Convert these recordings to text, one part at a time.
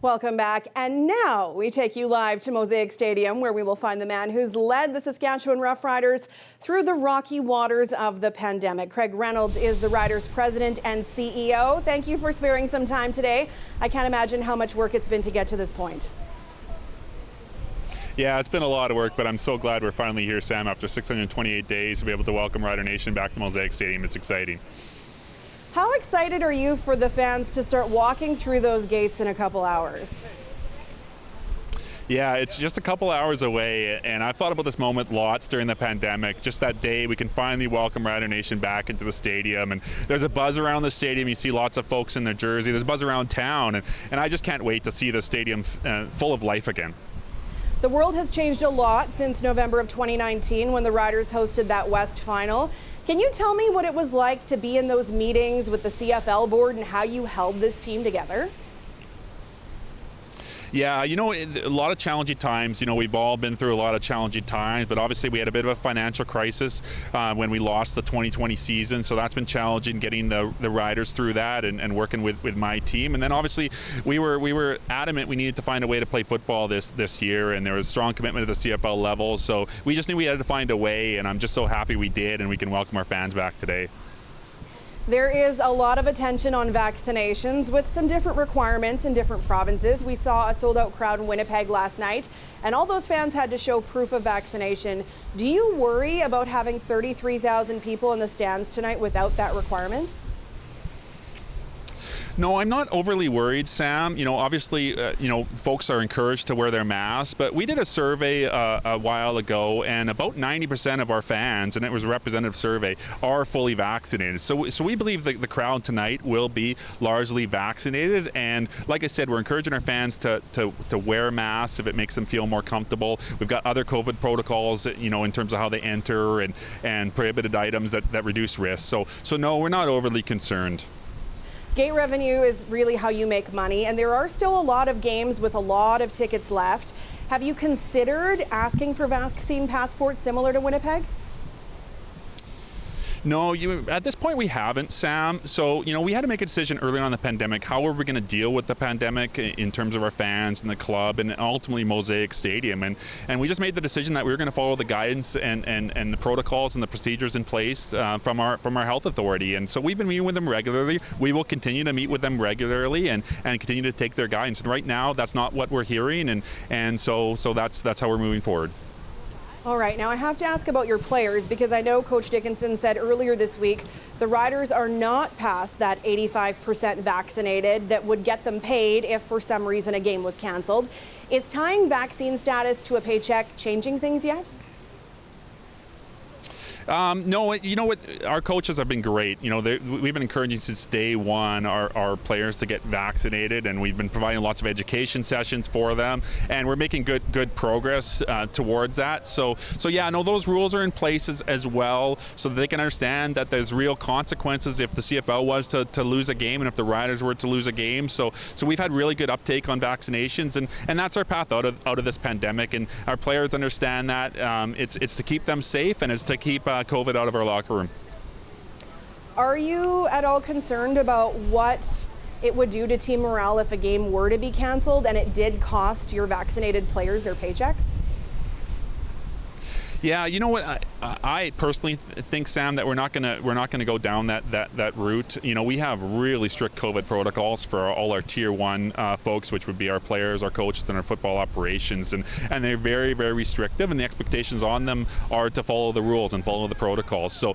Welcome back. And now we take you live to Mosaic Stadium, where we will find the man who's led the Saskatchewan Roughriders through the rocky waters of the pandemic. Craig Reynolds is the Riders' president and CEO. Thank you for sparing some time today. I can't imagine how much work it's been to get to this point. Yeah, it's been a lot of work, but I'm so glad we're finally here, Sam, after 628 days to be able to welcome Rider Nation back to Mosaic Stadium. It's exciting. How excited are you for the fans to start walking through those gates in a couple hours? Yeah, it's just a couple hours away, and I've thought about this moment lots during the pandemic. Just that day, we can finally welcome Rider Nation back into the stadium, and there's a buzz around the stadium. You see lots of folks in their jersey. There's a buzz around town, and I just can't wait to see the stadium full of life again. The world has changed a lot since November of 2019 when the Riders hosted that West Final. Can you tell me what it was like to be in those meetings with the CFL board and how you held this team together? Yeah, you know, a lot of challenging times. You know, we've all been through a lot of challenging times, but obviously we had a bit of a financial crisis when we lost the 2020 season. So that's been challenging, getting the Riders through that and working with my team. And then obviously we were adamant we needed to find a way to play football this year, and there was strong commitment at the CFL level. So we just knew we had to find a way, and I'm just so happy we did, and we can welcome our fans back today. There is a lot of attention on vaccinations with some different requirements in different provinces. We saw a sold-out crowd in Winnipeg last night, and all those fans had to show proof of vaccination. Do you worry about having 33,000 people in the stands tonight without that requirement? No, I'm not overly worried, Sam. You know, obviously, folks are encouraged to wear their masks, but we did a survey a while ago, and about 90% of our fans, and it was a representative survey, are fully vaccinated. So we believe that the crowd tonight will be largely vaccinated. And like I said, we're encouraging our fans to wear masks if it makes them feel more comfortable. We've got other COVID protocols, you know, in terms of how they enter and prohibited items that reduce risk. So no, we're not overly concerned. Gate revenue is really how you make money, and there are still a lot of games with a lot of tickets left. Have you considered asking for vaccine passports similar to Winnipeg? No, at this point we haven't, Sam. So, you know, we had to make a decision early on in the pandemic. How were we going to deal with the pandemic in terms of our fans and the club and ultimately Mosaic Stadium? And we just made the decision that we were going to follow the guidance and the protocols and the procedures in place from our health authority. And so we've been meeting with them regularly. We will continue to meet with them regularly and continue to take their guidance. And right now, that's not what we're hearing, and so that's how we're moving forward. All right, now I have to ask about your players, because I know Coach Dickinson said earlier this week the Riders are not past that 85% vaccinated that would get them paid if for some reason a game was canceled. Is tying vaccine status to a paycheck changing things yet? No, you know what? Our coaches have been great. You know, we've been encouraging since day one our players to get vaccinated, and we've been providing lots of education sessions for them, and we're making good progress towards that. So yeah, no, those rules are in place as well, so that they can understand that there's real consequences if the CFL was to lose a game, and if the Riders were to lose a game. So we've had really good uptake on vaccinations, and that's our path out of this pandemic, and our players understand that. It's to keep them safe, and it's to keep COVID out of our locker room. Are you at all concerned about what it would do to team morale if a game were to be canceled and it did cost your vaccinated players their paychecks? Yeah, you know what? I personally think, Sam, that we're not gonna go down that route. You know, we have really strict COVID protocols for all our Tier 1 folks, which would be our players, our coaches, and our football operations, and they're very, very restrictive, and the expectations on them are to follow the rules and follow the protocols. So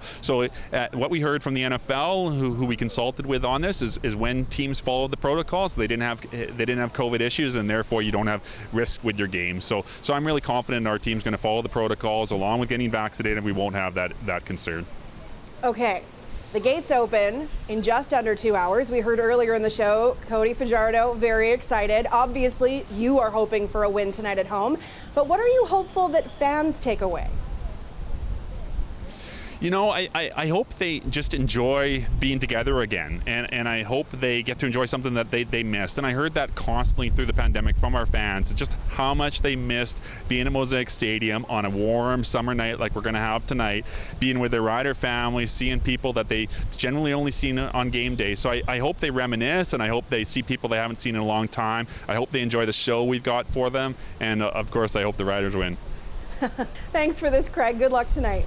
what we heard from the NFL, who we consulted with on this, is when teams followed the protocols, they didn't have COVID issues, and therefore you don't have risk with your game. So I'm really confident our team's going to follow the protocols along with getting vaccinated. We won't have that concern. Okay, the gates open in just under 2 hours. We heard earlier in the show, Cody Fajardo very excited. Obviously, you are hoping for a win tonight at home, but what are you hopeful that fans take away? You know, I hope they just enjoy being together again, and I hope they get to enjoy something that they missed. And I heard that constantly through the pandemic from our fans, just how much they missed being at Mosaic Stadium on a warm summer night like we're going to have tonight, being with their Rider families, seeing people that they generally only seen on game day. So I hope they reminisce, and I hope they see people they haven't seen in a long time. I hope they enjoy the show we've got for them, and of course I hope the Riders win. Thanks for this, Craig. Good luck tonight.